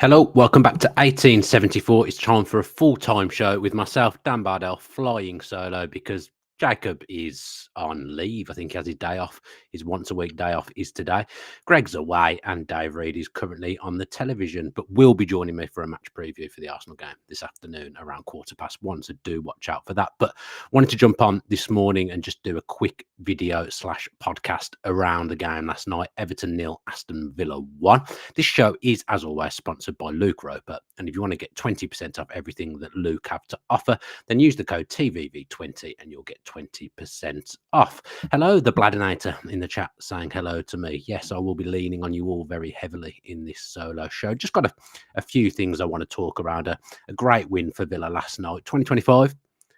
Hello, welcome back to 1874. It's time for a full-time show with myself, Dan Bardell, flying solo because Jacob is on leave. I think he has his day off. His once-a-week day off is today. Greg's away and Dave Reed is currently on the television, but will be joining me for a match preview for the Arsenal game this afternoon around 1:15, so do watch out for that. But wanted to jump on this morning and just do a quick video/podcast around the game last night. Everton 0, Aston Villa 1. This show is, as always, sponsored by Luke Roper. And if you want to get 20% off everything that Luke have to offer, then use the code TVV20 and you'll get 20% off. Hello, the Bladinator in the chat saying hello to me. Yes, I will be leaning on you all very heavily in this solo show. Just got a few things I want to talk around. A great win for Villa last night. 2025,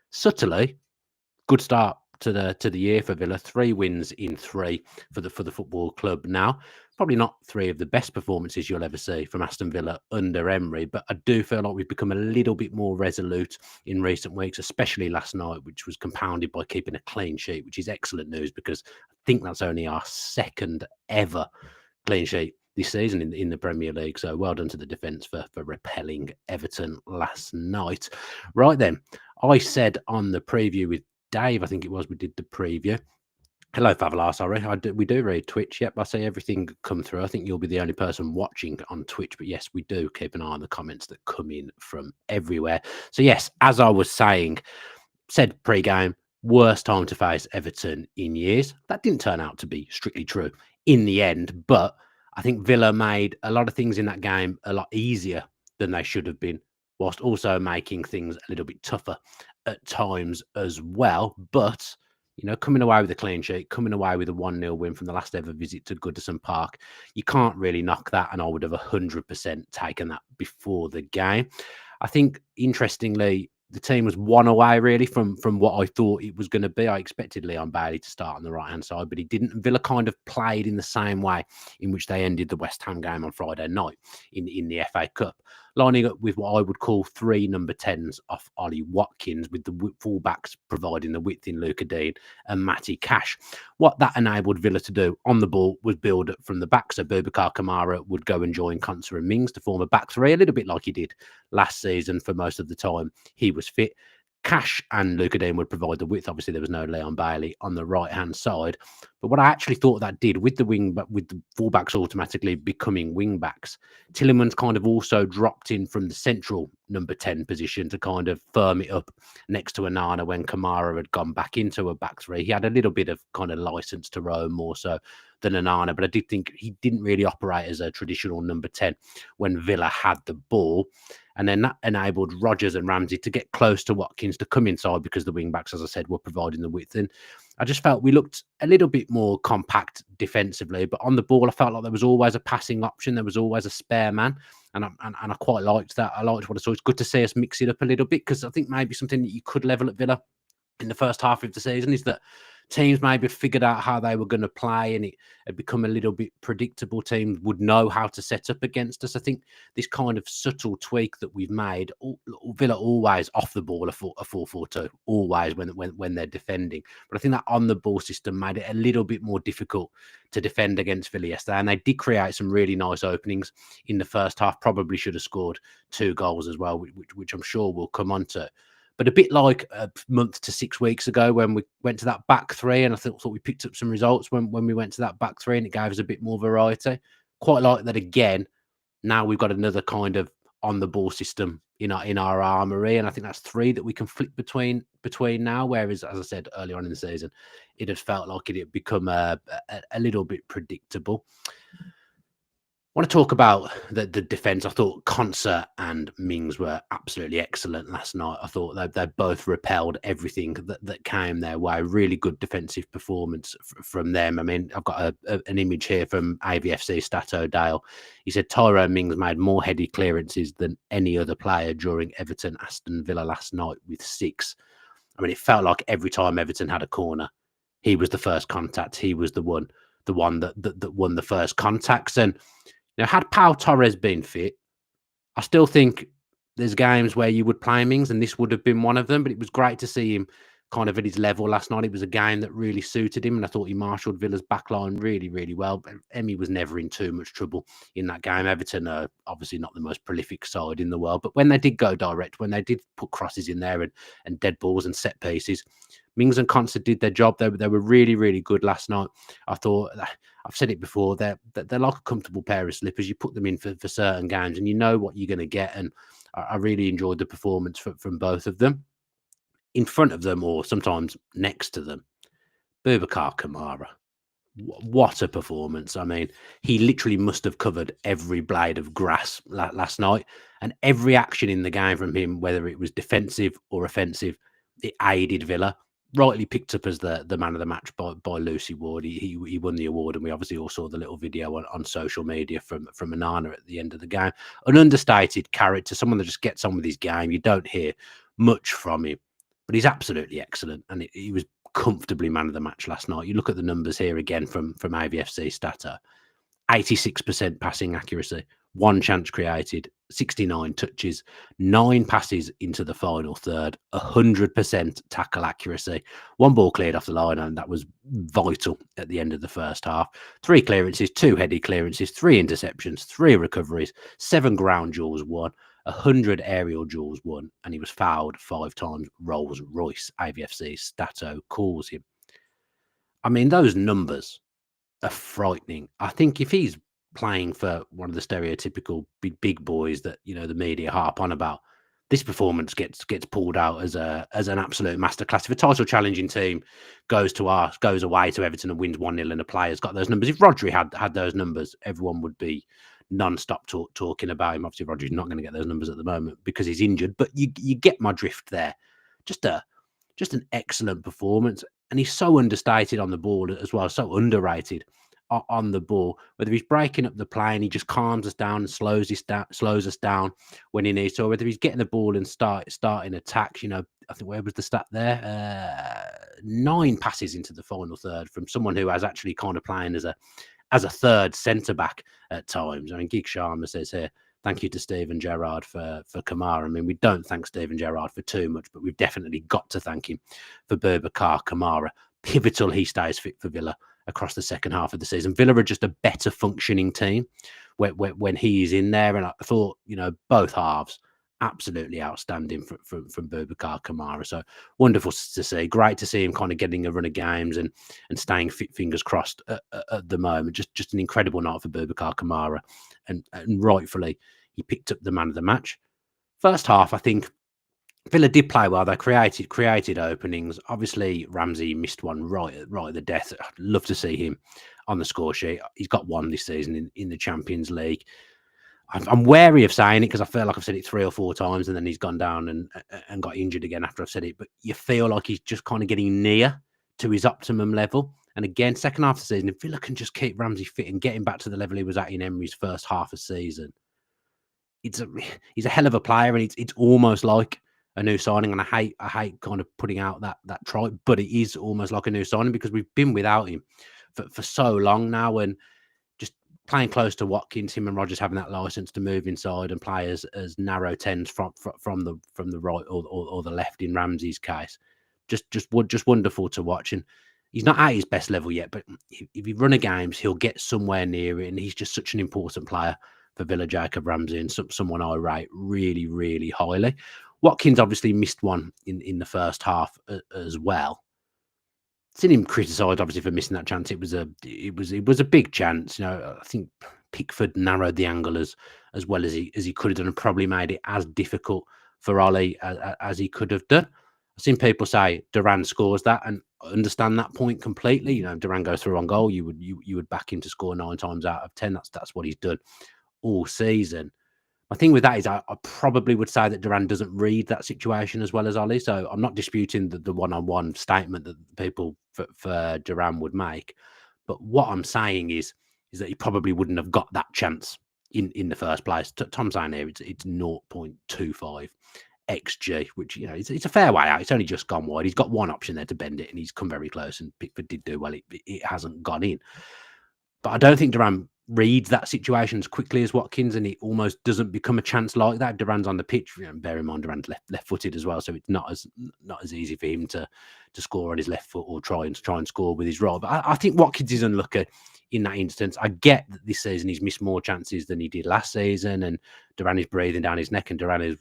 subtly, good start to the year for Villa. 3 wins in 3 for the football club now. Probably not 3 of the best performances you'll ever see from Aston Villa under Emery, but I do feel like we've become a little bit more resolute in recent weeks, especially last night, which was compounded by keeping a clean sheet, which is excellent news because I think that's only our second ever clean sheet this season in the Premier League. So well done to the defence for repelling Everton last night. Right then, I said on the preview with Dave, I think it was, we did the preview. Hello, Favalar. Sorry, we do read Twitch. Yep, I see everything come through. I think you'll be the only person watching on Twitch, but yes, we do keep an eye on the comments that come in from everywhere. So yes, as I was saying, said pre-game, worst time to face Everton in years. That didn't turn out to be strictly true in the end, but I think Villa made a lot of things in that game a lot easier than they should have been, whilst also making things a little bit tougher at times as well. But you know, coming away with a clean sheet, coming away with a 1-0 win from the last ever visit to Goodison Park, you can't really knock that. And I would have 100% taken that before the game. I think, interestingly, the team was one away really from what I thought it was going to be. I expected Leon Bailey to start on the right-hand side, but he didn't. Villa kind of played in the same way in which they ended the West Ham game on Friday night in the FA Cup, lining up with what I would call 3 number 10s off Ollie Watkins, with the fullbacks providing the width in Luca Dean and Matty Cash. What that enabled Villa to do on the ball was build up from the back. So Boubacar Kamara would go and join Konsa and Mings to form a back 3, a little bit like he did last season for most of the time he was fit. Cash and Luca Dean would provide the width. Obviously, there was no Leon Bailey on the right-hand side. But what I actually thought that did with the wing, but with the fullbacks automatically becoming wing backs, Tielemans kind of also dropped in from the central number 10 position to kind of firm it up next to Onana when Kamara had gone back into a back 3. He had a little bit of kind of license to roam more so than Onana, but I did think he didn't really operate as a traditional number 10 when Villa had the ball. And then that enabled Rodgers and Ramsey to get close to Watkins to come inside because the wing-backs, as I said, were providing the width. And I just felt we looked a little bit more compact defensively, but on the ball, I felt like there was always a passing option. There was always a spare man. And I quite liked that. I liked what I saw. It's good to see us mix it up a little bit, because I think maybe something that you could level at Villa in the first half of the season is that teams maybe figured out how they were going to play, and it had become a little bit predictable. Teams would know how to set up against us. I think this kind of subtle tweak that we've made, Villa always off the ball a 4-4-2, always when they're defending. But I think that on the ball system made it a little bit more difficult to defend against Villa yesterday. And they did create some really nice openings in the first half. Probably should have scored 2 goals as well, which I'm sure we'll come on to. But a bit like a month to 6 weeks ago when we went to that back 3, and I thought we picked up some results when we went to that back 3, and it gave us a bit more variety. Quite like that again. Now we've got another kind of on the ball system in our armory, and I think that's 3 that we can flip between now. Whereas, as I said earlier on in the season, it had felt like it had become a little bit predictable. I want to talk about the defence. I thought Konsa and Mings were absolutely excellent last night. I thought they both repelled everything that came their way. Really good defensive performance from them. I mean, I've got an image here from AVFC Stat O'Dale. He said Tyrone Mings made more heady clearances than any other player during Everton Aston Villa last night with 6. I mean, it felt like every time Everton had a corner, he was the first contact. He was the one that won the first contacts. And now, had Pau Torres been fit, I still think there's games where you would play Mings, and this would have been one of them. But it was great to see him kind of at his level last night. It was a game that really suited him, and I thought he marshalled Villa's backline really, really well. But Emmy was never in too much trouble in that game. Everton are obviously not the most prolific side in the world, but when they did go direct, when they did put crosses in there and dead balls and set pieces, Mings and Conser did their job. They were really, really good last night. I thought, I've said it before, they're like a comfortable pair of slippers. You put them in for certain games and you know what you're going to get. And I really enjoyed the performance from both of them. In front of them, or sometimes next to them, Boubacar Kamara. What a performance. I mean, he literally must have covered every blade of grass last night, and every action in the game from him, whether it was defensive or offensive, it aided Villa. Rightly picked up as the man of the match by Lucy Ward. He won the award, and we obviously all saw the little video on social media from Onana at the end of the game. An understated character, someone that just gets on with his game. You don't hear much from him, but he's absolutely excellent, and he was comfortably man of the match last night. You look at the numbers here again from AVFC Stato: 86% passing accuracy, 1 chance created, 69 touches, 9 passes into the final third, 100% tackle accuracy, 1 ball cleared off the line, and that was vital at the end of the first half. 3 clearances, 2 heady clearances, 3 interceptions, 3 recoveries, 7 ground duels won, 100 aerial duels won, and he was fouled 5 times. Rolls Royce, AVFC Stato calls him. I mean, those numbers are frightening. I think if he's playing for one of the stereotypical big boys that the media harp on about, this performance gets pulled out as an absolute masterclass. If a title challenging team goes away to Everton and wins 1-0 and a player's got those numbers, if Rodri had those numbers, everyone would be non-stop talking about him. Obviously, Rodri's not going to get those numbers at the moment because he's injured, but you get my drift there. Just an excellent performance, and he's so understated on the ball as well, so underrated on the ball. Whether he's breaking up the play and he just calms us down and slows us down when he needs to, or whether he's getting the ball and starting attacks. I think, where was the stat there? 9 passes into the final third from someone who has actually kind of playing as a third centre back at times. I mean, Gig Sharma says here, thank you to Steven Gerrard for Kamara. I mean, we don't thank Steven Gerrard for too much, but we've definitely got to thank him for Boubacar Kamara. Pivotal he stays fit for Villa across the second half of the season. Villa are just a better functioning team when he is in there. And I thought, both halves, absolutely outstanding from Boubacar Kamara. So wonderful to see. Great to see him kind of getting a run of games and staying fit, fingers crossed at the moment. Just an incredible night for Boubacar Kamara. And rightfully, he picked up the man of the match. First half, I think Villa did play well. They created openings. Obviously, Ramsey missed one right at the death. I'd love to see him on the score sheet. He's got 1 this season in the Champions League. I'm wary of saying it because I feel like I've said it 3 or 4 times, and then he's gone down and got injured again after I've said it. But you feel like he's just kind of getting near to his optimum level. And again, second half of the season, if Villa can just keep Ramsey fit and get him back to the level he was at in Emery's first half of season, he's a hell of a player, and it's almost like a new signing. And I hate kind of putting out that tripe, but it is almost like a new signing because we've been without him for so long now, and just playing close to Watkins, him and Rodgers having that license to move inside and play as narrow 10s from the right or the left in Ramsey's case. Just wonderful to watch. And he's not at his best level yet, but if he run a games, he'll get somewhere near it. And he's just such an important player for Villa, Jacob Ramsey, and someone I rate really, really highly. Watkins obviously missed one in the first half as well. Seen him criticised obviously for missing that chance. It was a big chance. I think Pickford narrowed the angle as well as he could have done, and probably made it as difficult for Ollie as he could have done. I've seen people say Duran scores that, and I understand that point completely. Duran goes through on goal. You would back him to score 9 times out of 10. That's what he's done all season. My thing with that is I probably would say that Duran doesn't read that situation as well as Ollie. So I'm not disputing the one-on-one statement that people for Duran would make. But what I'm saying is that he probably wouldn't have got that chance in the first place. Tom's saying here it's 0.25 XG, which it's a fair way out. It's only just gone wide. He's got one option there to bend it, and he's come very close. And Pickford did do well. It hasn't gone in. But I don't think Duran reads that situation as quickly as Watkins, and it almost doesn't become a chance like that. Duran's on the pitch. Bear in mind, Duran's left-footed as well, so it's not as easy for him to score on his left foot or try and score with his right. But I think Watkins is unlucky in that instance. I get that this season he's missed more chances than he did last season, and Duran is breathing down his neck, and Duran has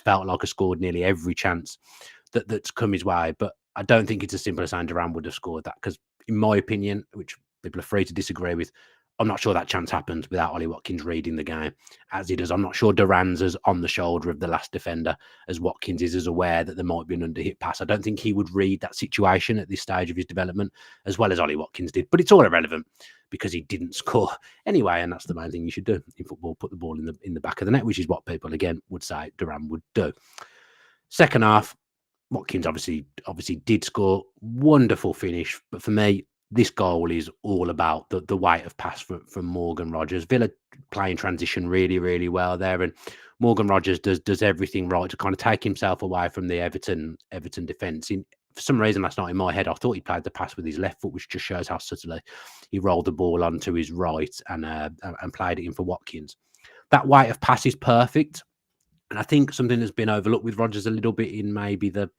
felt like has scored nearly every chance that's come his way. But I don't think it's as simple as saying Duran would have scored that, because in my opinion, which people are free to disagree with, I'm not sure that chance happens without Ollie Watkins reading the game as he does. I'm not sure Duran's as on the shoulder of the last defender as Watkins is, as aware that there might be an underhit pass. I don't think he would read that situation at this stage of his development as well as Ollie Watkins did. But it's all irrelevant because he didn't score anyway, and that's the main thing you should do in football: put the ball in the back of the net, which is what people again would say Duran would do. Second half, Watkins obviously did score. Wonderful finish, but for me, this goal is all about the weight of pass from Morgan Rogers. Villa playing transition really, really well there, and Morgan Rogers does everything right to kind of take himself away from the Everton defence. For some reason last night in my head, I thought he played the pass with his left foot, which just shows how subtly he rolled the ball onto his right and played it in for Watkins. That weight of pass is perfect. And I think something that's been overlooked with Rodgers a little bit in maybe the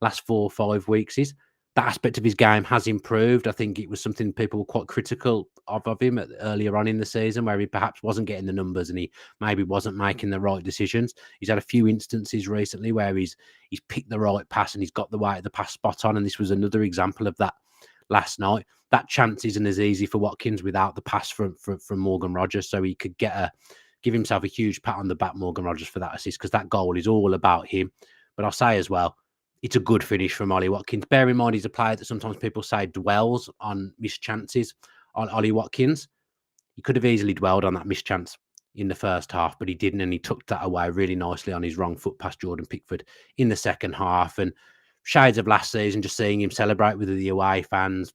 last 4 or 5 weeks is that aspect of his game has improved. I think it was something people were quite critical of him earlier on in the season, where he perhaps wasn't getting the numbers and he maybe wasn't making the right decisions. He's had a few instances recently where he's picked the right pass and he's got the weight of the pass spot on, and this was another example of that last night. That chance isn't as easy for Watkins without the pass from Morgan Rogers, so he could give himself a huge pat on the back, Morgan Rogers, for that assist, because that goal is all about him. But I'll say as well, it's a good finish from Ollie Watkins. Bear in mind, he's a player that sometimes people say dwells on missed chances. On Ollie Watkins, he could have easily dwelled on that missed chance in the first half, but he didn't, and he tucked that away really nicely on his wrong foot past Jordan Pickford in the second half. And shades of last season, just seeing him celebrate with the away fans,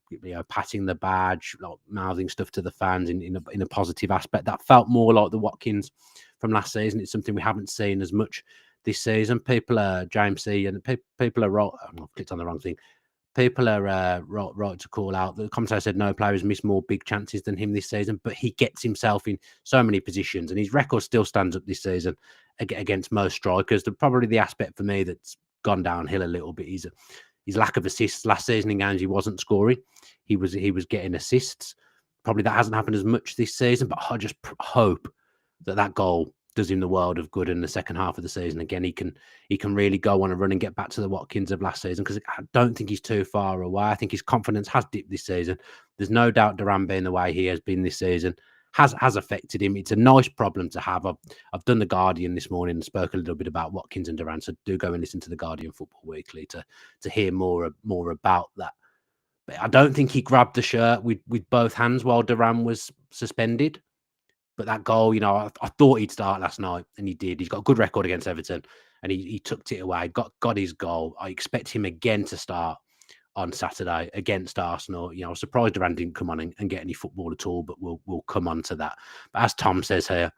patting the badge, like mouthing stuff to the fans in a positive aspect. That felt more like the Watkins from last season. It's something we haven't seen as much this season. People are James C. and people are right. I've clicked on the wrong thing. People are right to call out. The commentator said no player has missed more big chances than him this season, but he gets himself in so many positions, and his record still stands up this season against most strikers. Probably the aspect for me that's gone downhill a little bit is his lack of assists. Last season in games he wasn't scoring, he was getting assists. Probably that hasn't happened as much this season, but I just hope that goal does him the world of good in the second half of the season. Again, he can really go on a run and get back to the Watkins of last season, because I don't think he's too far away. I think his confidence has dipped this season. There's no doubt Duran being the way he has been this season has affected him. It's a nice problem to have. I've done the Guardian this morning and spoke a little bit about Watkins and Duran, so do go and listen to the Guardian Football Weekly to hear more about that. But I don't think he grabbed the shirt with both hands while Duran was suspended. But that goal, I thought he'd start last night, and he did. He's got a good record against Everton, and he tucked it away, got his goal. I expect him again to start on Saturday against Arsenal. I was surprised Duran didn't come on and get any football at all, but we'll come on to that. But as Tom says here,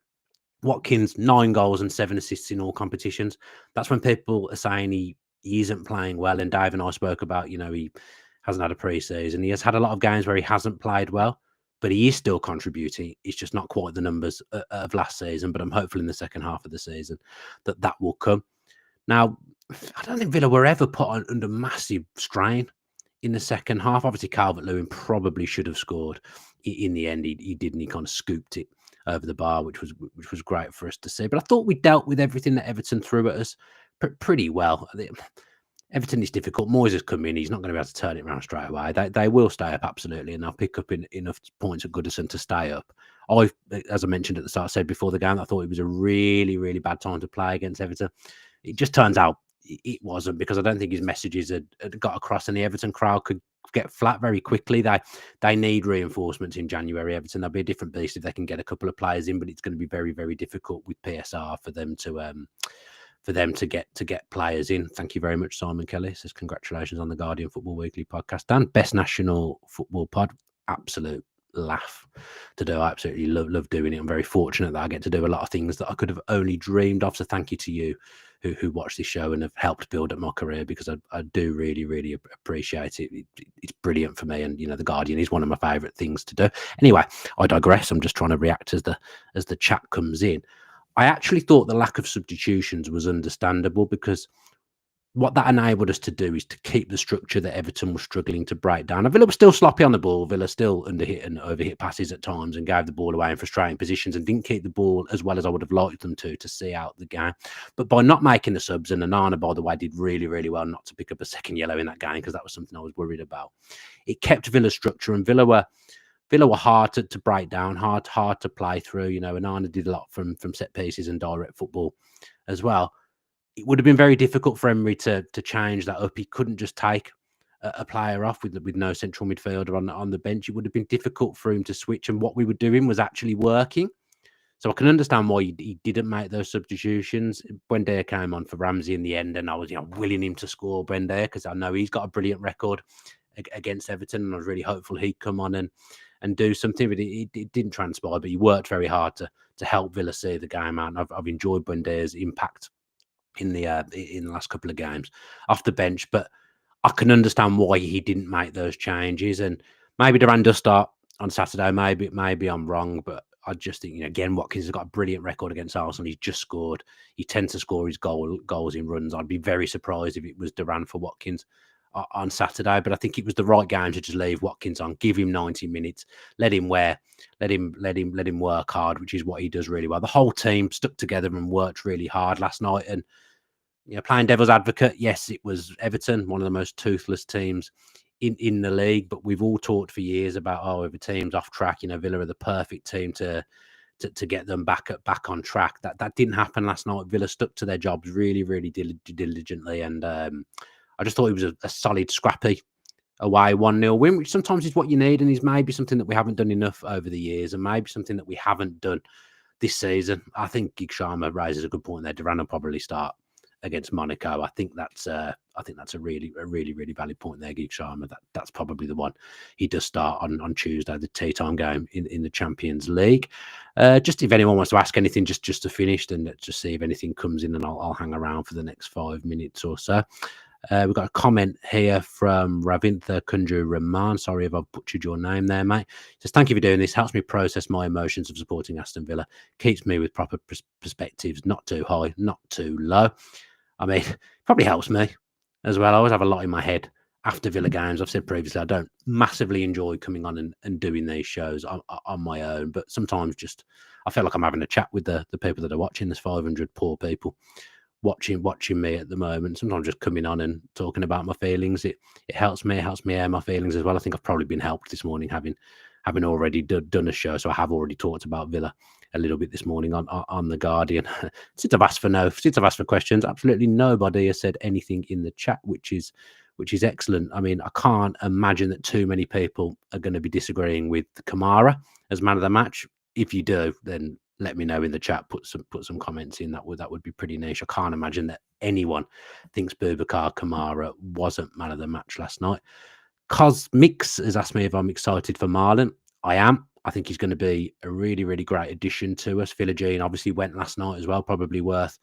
Watkins, 9 goals and 7 assists in all competitions. That's when people are saying he isn't playing well. And Dave and I spoke about, he hasn't had a pre-season. He has had a lot of games where he hasn't played well, but he is still contributing. It's just not quite the numbers of last season, but I'm hopeful in the second half of the season that will come. Now, I don't think Villa were ever put under massive strain in the second half. Obviously, Calvert-Lewin probably should have scored. In the end, he didn't. He kind of scooped it over the bar, which was great for us to see. But I thought we dealt with everything that Everton threw at us pretty well. Everton is difficult. Moyes has come in. He's not going to be able to turn it around straight away. They will stay up, absolutely, and they'll pick up enough points at Goodison to stay up. As I mentioned at the start, said before the game, I thought it was a really, really bad time to play against Everton. It just turns out it wasn't, because I don't think his messages had got across, and the Everton crowd could get flat very quickly. They need reinforcements in January. Everton, they'll be a different beast if they can get a couple of players in, but it's going to be very, very difficult with PSR for them to get players in. Thank you very much, Simon Kelly. Says congratulations on the Guardian Football Weekly podcast, Dan. Best national football pod. Absolute laugh to do. I absolutely love doing it. I'm very fortunate that I get to do a lot of things that I could have only dreamed of. So thank you to you who watch this show and have helped build up my career, because I do really, really appreciate it. It's brilliant for me, and The Guardian is one of my favourite things to do. Anyway, I digress. I'm just trying to react as the chat comes in. I actually thought the lack of substitutions was understandable, because what that enabled us to do is to keep the structure that Everton was struggling to break down. And Villa was still sloppy on the ball. Villa still underhit and overhit passes at times and gave the ball away in frustrating positions and didn't keep the ball as well as I would have liked them to see out the game. But by not making the subs, and Onana, by the way, did really, really well not to pick up a second yellow in that game, because that was something I was worried about. It kept Villa's structure, and Villa were hard to break down, hard to play through. Onana did a lot from set pieces and direct football as well. It would have been very difficult for Emery to change that up. He couldn't just take a player off with no central midfielder on the bench. It would have been difficult for him to switch, and what we were doing was actually working. So I can understand why he didn't make those substitutions. Buendia came on for Ramsey in the end, and I was willing him to score Buendia, because I know he's got a brilliant record against Everton, and I was really hopeful he'd come on and do something, but it didn't transpire. But he worked very hard to help Villa see the game out, and I've enjoyed Buendia's impact in the last couple of games off the bench. But I can understand why he didn't make those changes, and maybe Duran does start on Saturday. Maybe I'm wrong, but I just think, again, Watkins has got a brilliant record against Arsenal. He's just scored. He tends to score his goals in runs. I'd be very surprised if it was Duran for Watkins on Saturday, but I think it was the right game to just leave Watkins on, give him 90 minutes, let him work hard, which is what he does really well. The whole team stuck together and worked really hard last night. And playing devil's advocate, yes, it was Everton, one of the most toothless teams in the league, but we've all talked for years about, if a team's off track, Villa are the perfect team to get them back on track. That didn't happen last night. Villa stuck to their jobs really, really diligently, and I just thought it was a solid, scrappy away 1-0 win, which sometimes is what you need, and is maybe something that we haven't done enough over the years, and maybe something that we haven't done this season. I think Gig Sharma raises a good point there. Duran will probably start against Monaco. I think that's a really valid point there, Gig Sharma. That's probably the one he does start on Tuesday, the tea time game in the Champions League. Just if anyone wants to ask anything, just to finish, then let's just see if anything comes in, and I'll hang around for the next 5 minutes or so. We've got a comment here from Ravintha Kunju Rahman. Sorry if I've butchered your name there, mate. Says, thank you for doing this. Helps me process my emotions of supporting Aston Villa. Keeps me with proper perspectives, not too high, not too low. I mean, probably helps me as well. I always have a lot in my head after Villa games. I've said previously, I don't massively enjoy coming on and doing these shows on my own, but sometimes just I feel like I'm having a chat with the people that are watching. There's 500 poor people watching me at the moment. Sometimes just coming on and talking about my feelings, it helps me. It helps me air my feelings as well. I think I've probably been helped this morning having already done a show, so I have already talked about Villa a little bit this morning on the Guardian. Since I've asked for questions, absolutely nobody has said anything in the chat, which is excellent. I mean, I can't imagine that too many people are going to be disagreeing with Kamara as man of the match. If you do, then let me know in the chat. Put some comments in. That would be pretty niche. I can't imagine that anyone thinks Boubacar Kamara wasn't man of the match last night. Cosmix has asked me if I'm excited for Marlon. I am. I think he's going to be a really, really great addition to us. Philogene obviously went last night as well. Probably worth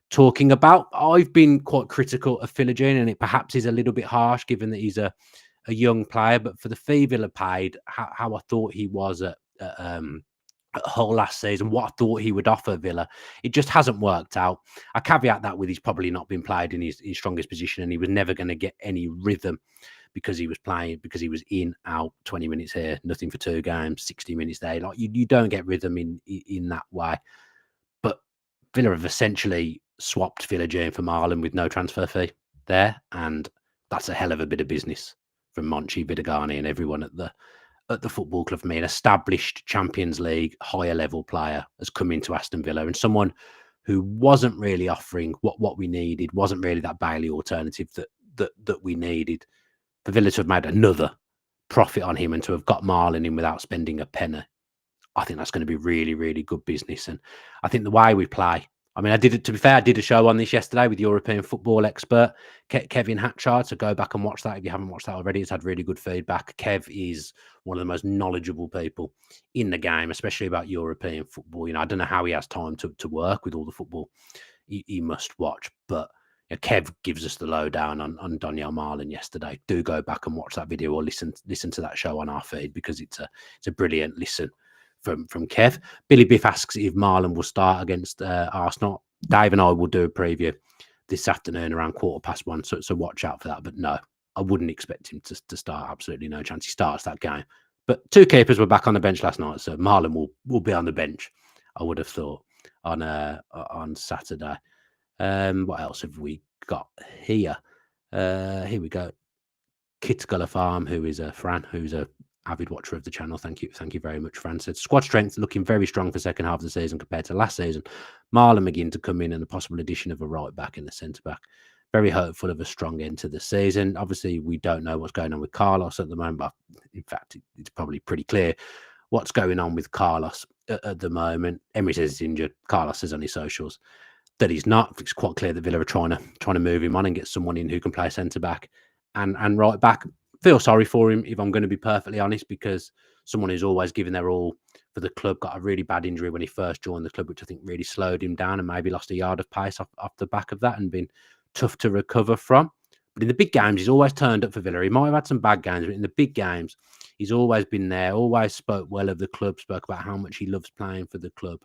talking about. I've been quite critical of Philogene, and it perhaps is a little bit harsh given that he's a young player. But for the fee Villa paid, how I thought he was at Hull last season, what I thought he would offer Villa, it just hasn't worked out. I caveat that with he's probably not been played in his strongest position, and he was never going to get any rhythm because he was in, out, 20 minutes here, nothing for 2 games, 60 minutes there. Like you don't get rhythm in that way. But Villa have essentially swapped Philogene for Marlon with no transfer fee there, and that's a hell of a bit of business from Monchi, Vidagani, and everyone at the football club. For me, an established Champions League higher level player has come into Aston Villa, and someone who wasn't really offering what we needed, wasn't really that Bailey alternative that we needed. For Villa to have made another profit on him and to have got Marlon in without spending a penny, I think that's going to be really, really good business. And I think the way we play, I mean, to be fair, I did a show on this yesterday with European football expert Kevin Hatchard. So go back and watch that if you haven't watched that already. It's had really good feedback. Kev is one of the most knowledgeable people in the game, especially about European football. I don't know how he has time to work with all the football he must watch. But Kev gives us the lowdown on Daniel Marlon yesterday. Do go back and watch that video or listen to that show on our feed, because it's a brilliant listen from Kev. Billy Biff asks if Marlon will start against Arsenal. Dave and I will do a preview this afternoon around 1:15, so watch out for that. But no, I wouldn't expect him to start. Absolutely no chance he starts that game. But two keepers were back on the bench last night, so Marlon will be on the bench, I would have thought, on Saturday. What else have we got here? Here we go. Kit Farm, who is a Fran, who's a avid watcher of the channel. Thank you very much, Fran. Said squad strength looking very strong for second half of the season compared to last season. Marlon McGinn to come in, and the possible addition of a right back and a centre back. Very hopeful of a strong end to the season. Obviously, we don't know what's going on with Carlos at the moment, but in fact, it's probably pretty clear what's going on with Carlos at the moment. Emery says he's injured. Carlos says on his socials that he's not. It's quite clear that Villa are trying to move him on and get someone in who can play centre back and right back. Feel sorry for him, if I'm going to be perfectly honest, because someone who's always given their all for the club got a really bad injury when he first joined the club, which I think really slowed him down and maybe lost a yard of pace off the back of that, and been tough to recover from. But in the big games, he's always turned up for Villa. He might have had some bad games, but in the big games, he's always been there, always spoke well of the club, spoke about how much he loves playing for the club.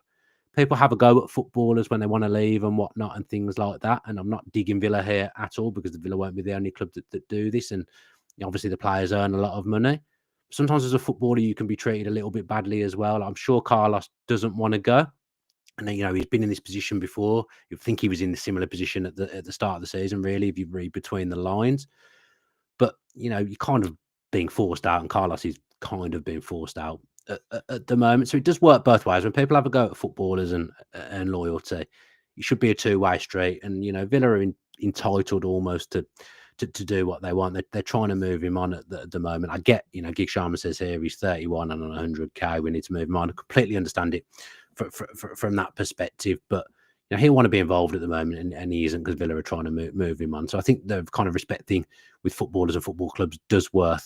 People have a go at footballers when they want to leave and whatnot and things like that. And I'm not digging Villa here at all, because the Villa won't be the only club that do this. And obviously the players earn a lot of money. Sometimes as a footballer, you can be treated a little bit badly as well. I'm sure Carlos doesn't want to go. And then, he's been in this position before. You'd think he was in the similar position at the start of the season, really, if you read between the lines. But, you're kind of being forced out, and Carlos is kind of being forced out at the moment. So it does work both ways. When people have a go at footballers and loyalty, it should be a two-way street. And, Villa are entitled almost to do what they want. They're trying to move him on at the moment. I get, Gig Sharma says here he's 31 and on 100k. We need to move him on. I completely understand it from that perspective. But he'll want to be involved at the moment, and he isn't, because Villa are trying to move him on. So I think the kind of respect thing with footballers and football clubs does work.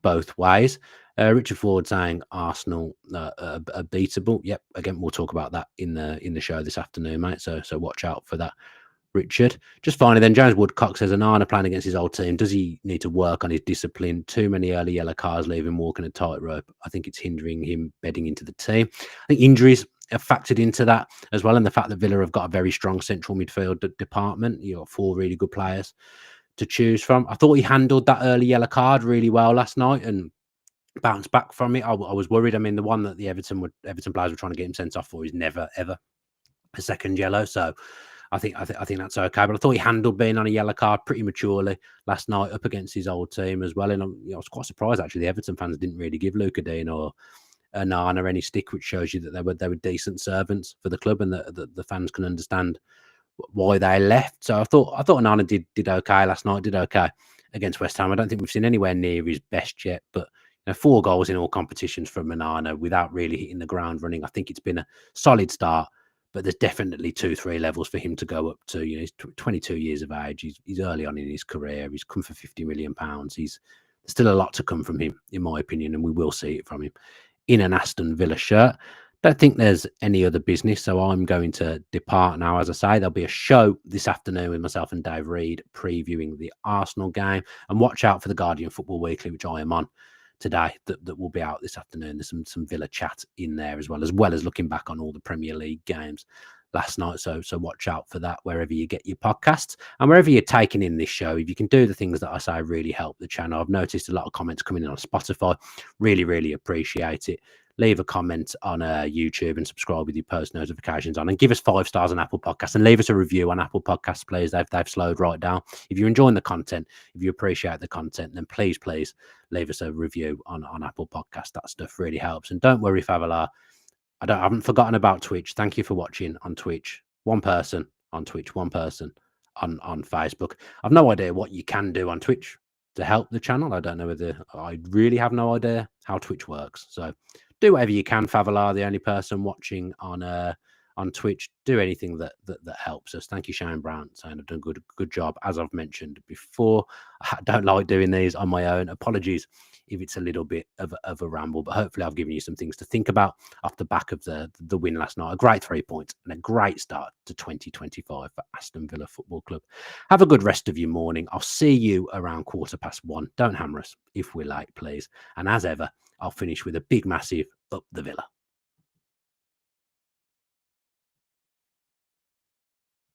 Both ways. Richard Ford saying Arsenal are beatable. Yep. Again, we'll talk about that in the show this afternoon, mate. So watch out for that, Richard. Just finally, then James Woodcock says Onana playing against his old team. Does he need to work on his discipline? Too many early yellow cards leave him walking a tightrope. I think it's hindering him bedding into the team. I think injuries have factored into that as well, and the fact that Villa have got a very strong central midfield department. You got 4 really good players to choose from. I thought he handled that early yellow card really well last night and bounced back from it. I was worried. I mean, the one that the Everton players were trying to get him sent off for is never ever a second yellow. So I think that's okay. But I thought he handled being on a yellow card pretty maturely last night up against his old team as well. And I was quite surprised actually. The Everton fans didn't really give Luca Dean or Onana any stick, which shows you that they were decent servants for the club, and the fans can understand why they left. So I thought Onana did okay last night, did okay against West Ham. I don't think we've seen anywhere near his best yet, but 4 goals in all competitions from Onana without really hitting the ground running. I think it's been a solid start, but there's definitely 2-3 levels for him to go up to. He's 22 years of age. He's early on in his career. He's come for £50 million. There's still a lot to come from him, in my opinion, and we will see it from him in an Aston Villa shirt. Don't think there's any other business, so I'm going to depart now. As I say, there'll be a show this afternoon with myself and Dave Reed previewing the Arsenal game, and watch out for the Guardian Football Weekly, which I am on today, that will be out this afternoon. There's some Villa chat in there as well as looking back on all the Premier League games last night. So watch out for that wherever you get your podcasts, and wherever you're taking in this show. If you can do the things that I say, really help the channel. I've noticed a lot of comments coming in on Spotify. Really appreciate it. Leave a comment on YouTube and subscribe with your post notifications on, and give us 5 stars on Apple Podcasts, and leave us a review on Apple Podcasts, please. They've slowed right down. If you're enjoying the content, if you appreciate the content, then please leave us a review on Apple Podcasts. That stuff really helps. And don't worry, Favela, I haven't forgotten about Twitch. Thank you for watching on Twitch. 1 person on Twitch, 1 person on Facebook. I've no idea what you can do on Twitch to help the channel. I don't know I really have no idea how Twitch works. So do whatever you can, Favela, the only person watching on on Twitch. Do anything that helps us. Thank you, Shane Brown, saying I've done a good job, as I've mentioned before. I don't like doing these on my own. Apologies if it's a little bit of a ramble, but hopefully I've given you some things to think about off the back of the win last night. A great 3 points and a great start to 2025 for Aston Villa Football Club. Have a good rest of your morning. I'll see you around 1:15. Don't hammer us if we're late, please. And as ever, I'll finish with a big, massive up the Villa.